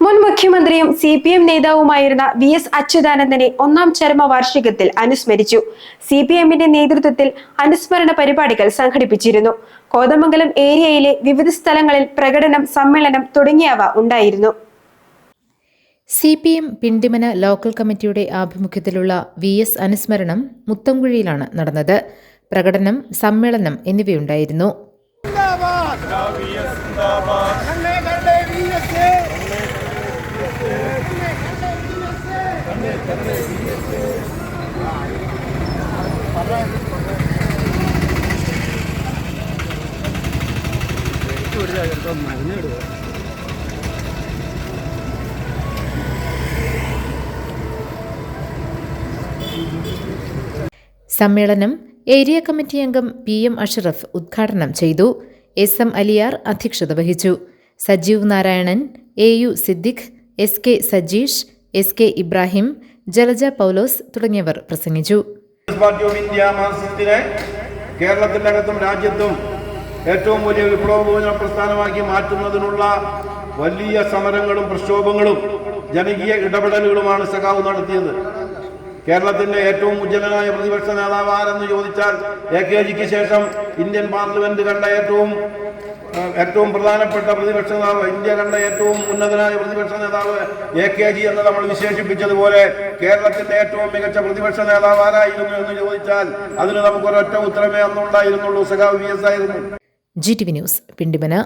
മുൻ മുഖ്യമന്ത്രിയും CPM നേതാവുമായിരുന്ന VS അച്യുതാനന്ദനെ ഒന്നാം ചരമവാർഷികത്തിൽ അനുസ്മരിച്ചു. CPMന്റെ നേതൃത്വത്തിൽ അനുസ്മരണ പരിപാടികൾ സംഘടിപ്പിച്ചിരുന്നു. കോതമംഗലം ഏരിയയിലെ വിവിധ സ്ഥലങ്ങളിൽ പ്രകടനം, സമ്മേളനം തുടങ്ങിയവ ഉണ്ടായിരുന്നു. CPM പിണ്ടിമന ലോക്കൽ കമ്മിറ്റിയുടെ ആഭിമുഖ്യത്തിലുള്ള VS അനുസ്മരണം മുത്തംകുഴിയിലാണ് നടന്നത്. പ്രകടനം, സമ്മേളനം എന്നിവയുണ്ടായിരുന്നു. സമ്മേളനം ഏരിയ കമ്മിറ്റി അംഗം PM അഷ്റഫ് ഉദ്ഘാടനം ചെയ്തു. SM അലിയാർ അധ്യക്ഷത വഹിച്ചു. Sajeev Narayanan, AU Siddique, SK Sajeesh, SK Ibrahim, Jalaja പൗലോസ് തുടങ്ങിയവർ പ്രസംഗിച്ചു. കേരളത്തിന്റെ അകത്തും രാജ്യത്തും ഏറ്റവും വലിയ വിപ്ലവ പ്രസ്ഥാനമാക്കി മാറ്റുന്നതിനുള്ള വലിയ സമരങ്ങളും പ്രക്ഷോഭങ്ങളും ജനകീയ ഇടപെടലുകളുമാണ് സഖാവ് നടത്തിയത്. കേരളത്തിന്റെ ഏറ്റവും ഉജ്ജ്വലനായ പ്രതിപക്ഷ നേതാവ് ആരെന്ന് ചോദിച്ചാൽ AKജിക്ക് ശേഷം ഇന്ത്യൻ പാർലമെന്റ് കണ്ട ഏറ്റവും പ്രധാനപ്പെട്ട പ്രതിപക്ഷ നേതാവ്, ഇന്ത്യ കണ്ട ഏറ്റവും ഉന്നതനായ പ്രതിപക്ഷ നേതാവ് AKജി എന്ന് നമ്മൾ വിശേഷിപ്പിച്ചതുപോലെ കേരളത്തിന്റെ ഏറ്റവും മികച്ച പ്രതിപക്ഷ നേതാവ് ആരായിരുന്നു എന്ന് ചോദിച്ചാൽ അതിന് നമുക്കൊരൊറ്റ ഉത്തരമേ അന്നുണ്ടായിരുന്നുള്ളൂ, സഖാവ് VS ആയിരുന്നു. GTV news, Pindimana.